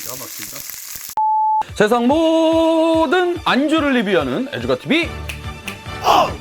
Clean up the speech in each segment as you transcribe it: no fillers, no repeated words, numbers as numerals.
기가 막힌다. 세상 모든 안주를 리뷰하는 애주가TV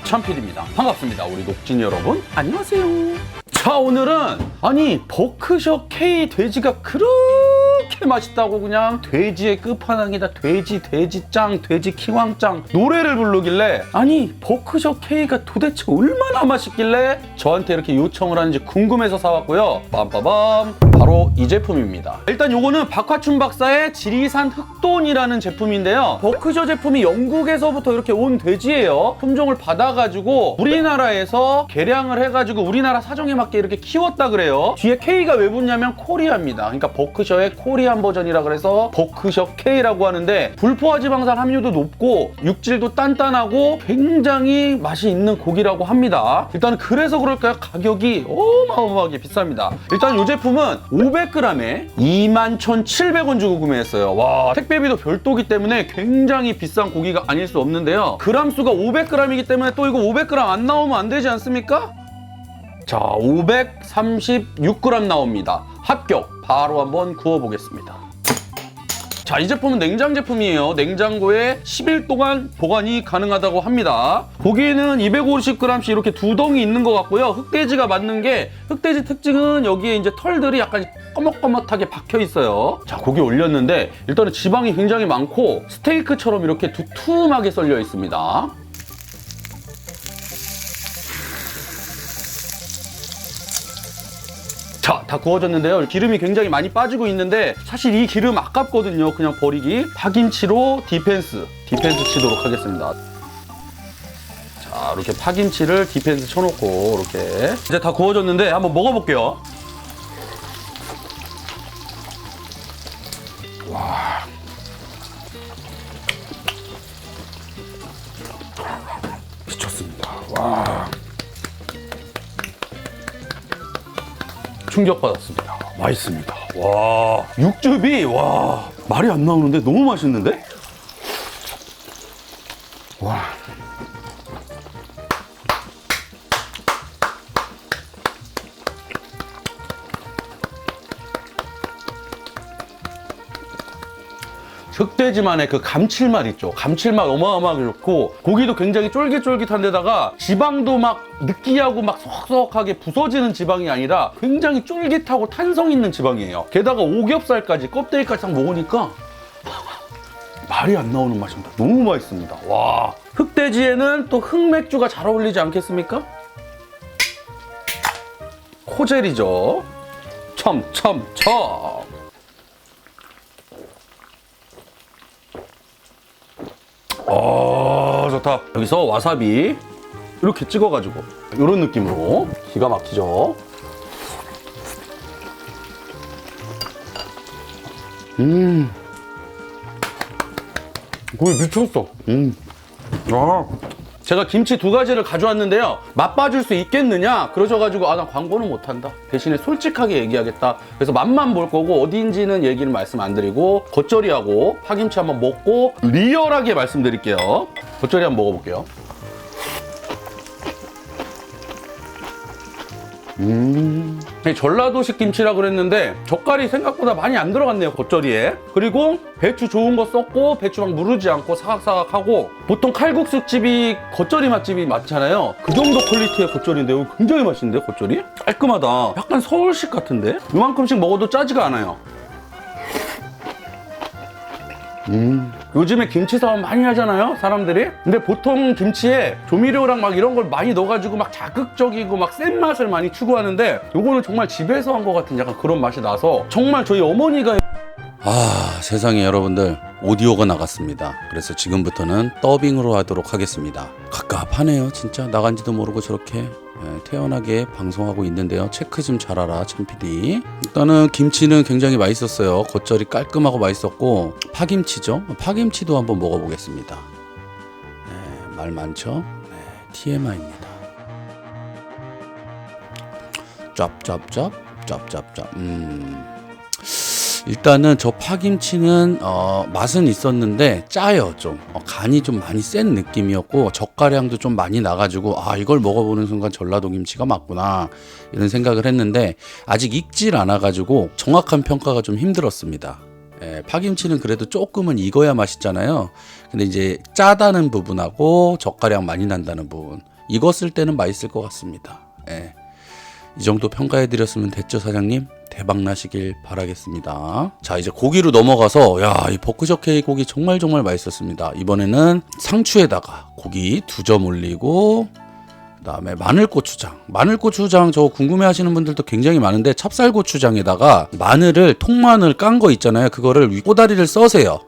참PD입니다. 반갑습니다. 우리 녹진 여러분 안녕하세요. 자, 오늘은 아니 버크셔 K 돼지가 그렇게 맛있다고 그냥 돼지의 끝판왕이다, 돼지짱, 돼지 킹왕짱 노래를 부르길래 아니 버크셔 K가 도대체 얼마나 맛있길래 저한테 이렇게 요청을 하는지 궁금해서 사왔고요. 빰빠밤, 바로 이 제품입니다. 일단 요거는 박화춘 박사의 지리산 흑돈이라는 제품인데요. 버크셔 제품이 영국에서부터 이렇게 온 돼지예요. 품종을 받아가지고 우리나라에서 개량을 해가지고 우리나라 사정에 맞게 이렇게 키웠다 그래요. 뒤에 K가 왜 붙냐면 코리아입니다. 그러니까 버크셔의 코리안 버전이라 그래서 버크셔 K라고 하는데 불포화 지방산 함유도 높고 육질도 단단하고 굉장히 맛이 있는 고기라고 합니다. 일단 그래서 그럴까요? 가격이 어마어마하게 비쌉니다. 일단 이 제품은 500g에 21,700원 주고 구매했어요. 와, 택배비도 별도기 때문에 굉장히 비싼 고기가 아닐 수 없는데요. 그람 수가 500g이기 때문에 또 이거 500g 안 나오면 안 되지 않습니까? 자, 536g 나옵니다. 합격! 바로 한번 구워보겠습니다. 자, 이 제품은 냉장 제품이에요. 냉장고에 10일 동안 보관이 가능하다고 합니다. 고기는 250g씩 이렇게 두 덩이 있는 것 같고요. 흑돼지가 맞는 게, 흑돼지 특징은 여기에 이제 털들이 약간 꺼뭇꺼뭇하게 박혀 있어요. 자, 고기 올렸는데 일단은 지방이 굉장히 많고 스테이크처럼 이렇게 두툼하게 썰려 있습니다. 자, 다 구워졌는데요. 기름이 굉장히 많이 빠지고 있는데 사실 이 기름 아깝거든요. 그냥 버리기. 파김치로 디펜스 치도록 하겠습니다. 자, 이렇게 파김치를 디펜스 쳐놓고 이렇게 이제 다 구워졌는데 한번 먹어볼게요. 와, 미쳤습니다. 와, 충격받았습니다. 맛있습니다. 와, 육즙이 와, 말이 안 나오는데 너무 맛있는데? 와. 흑돼지만의 그 감칠맛 있죠. 감칠맛 어마어마하게 좋고 고기도 굉장히 쫄깃쫄깃한데다가 지방도 막 느끼하고 막 석석하게 부서지는 지방이 아니라 굉장히 쫄깃하고 탄성 있는 지방이에요. 게다가 오겹살까지 껍데기까지 딱 먹으니까 말이 안 나오는 맛입니다. 너무 맛있습니다. 와, 흑돼지에는 또 흑맥주가 잘 어울리지 않겠습니까? 코젤이죠. 첨첨첨. 좋다. 여기서 와사비 이렇게 찍어가지고 이런 느낌으로 기가 막히죠. 고기 미쳤어. 제가 김치 2가지를 가져왔는데요. 맛봐줄 수 있겠느냐? 그러셔가지고 나 광고는 못한다. 대신에 솔직하게 얘기하겠다. 그래서 맛만 볼 거고 어디인지는 얘기는 말씀 안 드리고 겉절이하고 파김치 한번 먹고 리얼하게 말씀드릴게요. 겉절이 한번 먹어볼게요. 전라도식 김치라 그랬는데 젓갈이 생각보다 많이 안 들어갔네요, 겉절이에. 그리고 배추 좋은 거 썼고 배추 막 무르지 않고 사각사각하고, 보통 칼국수집이 겉절이 맛집이 많잖아요. 그 정도 퀄리티의 겉절인데 굉장히 맛있는데, 겉절이? 깔끔하다. 약간 서울식 같은데? 이만큼씩 먹어도 짜지가 않아요. 요즘에 김치 사업 많이 하잖아요, 사람들이. 근데 보통 김치에 조미료랑 막 이런 걸 많이 넣어가지고 막 자극적이고 막 센 맛을 많이 추구하는데 요거는 정말 집에서 한 것 같은 약간 그런 맛이 나서 정말 저희 어머니가 세상에 여러분들, 오디오가 나갔습니다. 그래서 지금부터는 더빙으로 하도록 하겠습니다. 갑갑하네요. 진짜 나간지도 모르고 저렇게 태연하게 방송하고 있는데요. 체크 좀 잘하라, 참PD. 일단은 김치는 굉장히 맛있었어요. 겉절이 깔끔하고 맛있었고, 파김치죠. 파김치도 한번 먹어보겠습니다. 말 많죠? TMI입니다. 짭짭짭. 일단은 저 파김치는 맛은 있었는데 짜요. 좀 간이 좀 많이 센 느낌이었고 젓가량도 좀 많이 나가지고 이걸 먹어보는 순간 전라도 김치가 맞구나 이런 생각을 했는데 아직 익질 않아가지고 정확한 평가가 좀 힘들었습니다. 파김치는 그래도 조금은 익어야 맛있잖아요. 근데 이제 짜다는 부분하고 젓가락 많이 난다는 부분, 익었을 때는 맛있을 것 같습니다. 이 정도 평가해드렸으면 됐죠, 사장님? 대박 나시길 바라겠습니다. 자, 이제 고기로 넘어가서, 이 버크셔 K 고기 정말 맛있었습니다. 이번에는 상추에다가 고기 2점 올리고, 그 다음에 마늘고추장 저거 궁금해하시는 분들도 굉장히 많은데, 찹쌀고추장에다가 마늘을 통마늘 깐 거 있잖아요. 그거를 꼬다리를 써세요.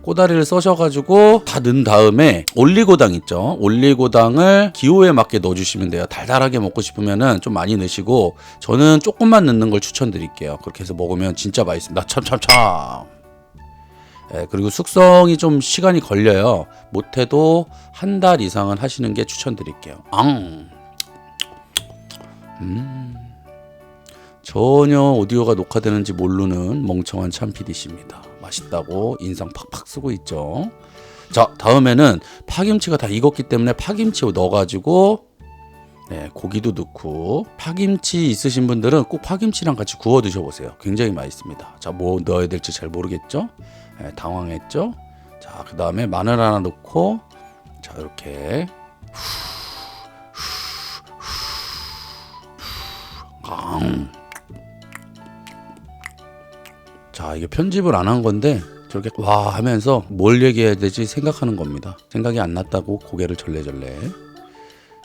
꼬다리를 써셔가지고 다 넣은 다음에 올리고당 있죠. 올리고당을 기호에 맞게 넣어주시면 돼요. 달달하게 먹고 싶으면은 좀 많이 넣으시고, 저는 조금만 넣는 걸 추천드릴게요. 그렇게 해서 먹으면 진짜 맛있습니다. 참. 그리고 숙성이 좀 시간이 걸려요. 못해도 한 달 이상은 하시는 게 추천드릴게요. 전혀 오디오가 녹화되는지 모르는 멍청한 참PD십니다. 맛있다고 인상 팍팍 쓰고 있죠. 자, 다음에는 파김치가 다 익었기 때문에 파김치 넣어가지고, 고기도 넣고, 파김치 있으신 분들은 꼭 파김치랑 같이 구워 드셔보세요. 굉장히 맛있습니다. 자, 뭐 넣어야 될지 잘 모르겠죠? 당황했죠? 자, 그 다음에 마늘 하나 넣고, 자, 이렇게 자, 이게 편집을 안 한 건데 저렇게 와 하면서 뭘 얘기해야 되지 생각하는 겁니다. 생각이 안 났다고 고개를 절레절레.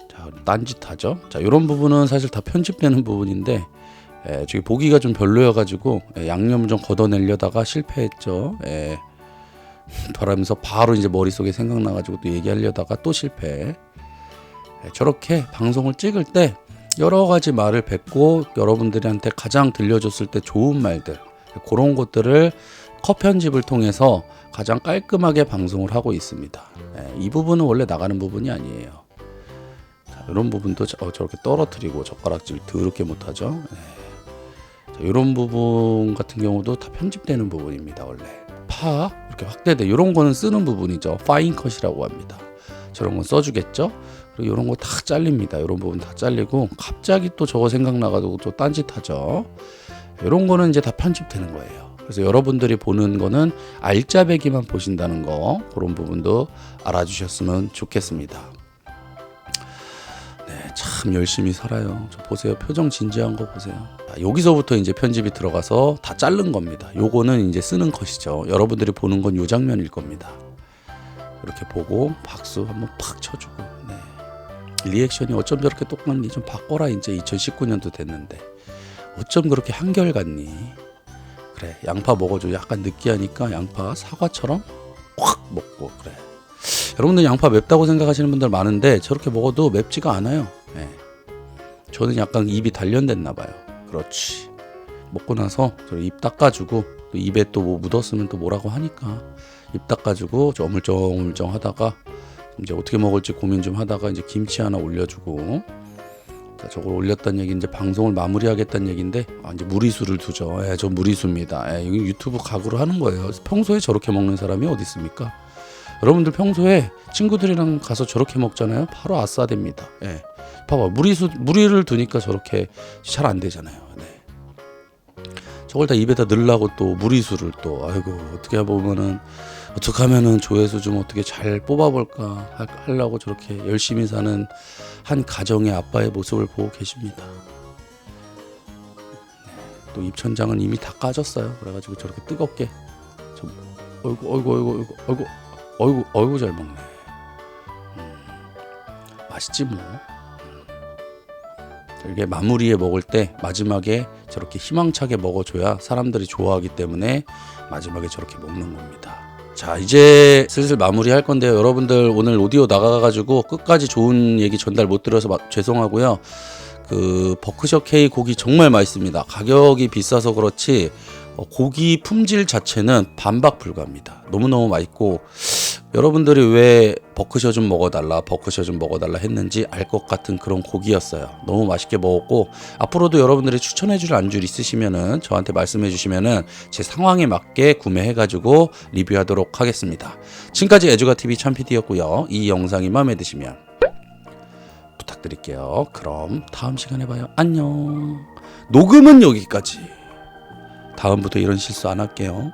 자, 딴짓하죠. 자, 이런 부분은 사실 다 편집되는 부분인데, 저기 보기가 좀 별로여가지고 양념을 좀 걷어내려다가 실패했죠. 더라면서 바로 이제 머릿속에 생각나가지고 또 얘기하려다가 또 실패. 저렇게 방송을 찍을 때 여러 가지 말을 뱉고 여러분들한테 가장 들려줬을 때 좋은 말들, 그런 것들을 컷 편집을 통해서 가장 깔끔하게 방송을 하고 있습니다. 이 부분은 원래 나가는 부분이 아니에요. 자, 이런 부분도 저렇게 떨어뜨리고 젓가락질 더럽게 못하죠. 자, 이런 부분 같은 경우도 다 편집되는 부분입니다. 원래 파 이렇게 확대돼 이런 거는 쓰는 부분이죠. 파인 컷이라고 합니다. 저런 건 써주겠죠. 그리고 이런 거 다 잘립니다. 이런 부분 다 잘리고, 갑자기 또 저거 생각나가지고 또 딴짓하죠. 이런 거는 이제 다 편집되는 거예요. 그래서 여러분들이 보는 거는 알짜배기만 보신다는 거, 그런 부분도 알아주셨으면 좋겠습니다. 참 열심히 살아요. 저 보세요. 표정 진지한 거 보세요. 여기서부터 이제 편집이 들어가서 다 자른 겁니다. 요거는 이제 쓰는 컷이죠. 여러분들이 보는 건 요 장면일 겁니다. 이렇게 보고 박수 한번 팍 쳐주고, 리액션이 어쩜 저렇게 똑같니? 좀 바꿔라. 이제 2019년도 됐는데 어쩜 그렇게 한결같니? 그래, 양파 먹어줘. 약간 느끼하니까 양파 사과처럼 확 먹고. 그래, 여러분들 양파 맵다고 생각하시는 분들 많은데 저렇게 먹어도 맵지가 않아요. 저는 약간 입이 단련됐나 봐요. 그렇지. 먹고 나서 입 닦아주고, 또 입에 또 뭐 묻었으면 또 뭐라고 하니까 입 닦아주고 좀 어물쩡어물쩡 하다가 이제 어떻게 먹을지 고민 좀 하다가 이제 김치 하나 올려주고, 자, 저걸 올렸다는 얘기, 이제 방송을 마무리하겠다는 얘기인데, 이제 무리수를 두죠. 저 무리수입니다. 이거 유튜브 각오로 하는 거예요. 평소에 저렇게 먹는 사람이 어디 있습니까? 여러분들 평소에 친구들이랑 가서 저렇게 먹잖아요. 바로 아싸 됩니다. 봐봐, 무리를 두니까 저렇게 잘 안 되잖아요. 저걸 다 입에다 넣으려고 또 무리수를 또, 아이고, 어떻게 보면은 어떻게 하면은 조회수 좀 어떻게 잘 뽑아볼까 하려고 저렇게 열심히 사는 한 가정의 아빠의 모습을 보고 계십니다. 또 입천장은 이미 다 까졌어요. 그래가지고 저렇게 뜨겁게, 어이구 잘 먹네. 맛있지 뭐. 이게 마무리에 먹을 때 마지막에 저렇게 희망차게 먹어줘야 사람들이 좋아하기 때문에 마지막에 저렇게 먹는 겁니다. 자, 이제 슬슬 마무리할 건데요. 여러분들 오늘 오디오 나가가지고 끝까지 좋은 얘기 전달 못 드려서 죄송하고요. 그 버크셔 K 고기 정말 맛있습니다. 가격이 비싸서 그렇지 고기 품질 자체는 반박 불가합니다. 너무너무 맛있고, 여러분들이 왜 버크셔 좀 먹어달라 했는지 알 것 같은 그런 고기였어요. 너무 맛있게 먹었고, 앞으로도 여러분들이 추천해줄 안주 있으시면은 저한테 말씀해 주시면은 제 상황에 맞게 구매해가지고 리뷰하도록 하겠습니다. 지금까지 애주가TV 참PD였고요. 이 영상이 마음에 드시면 부탁드릴게요. 그럼 다음 시간에 봐요. 안녕. 녹음은 여기까지. 다음부터 이런 실수 안 할게요.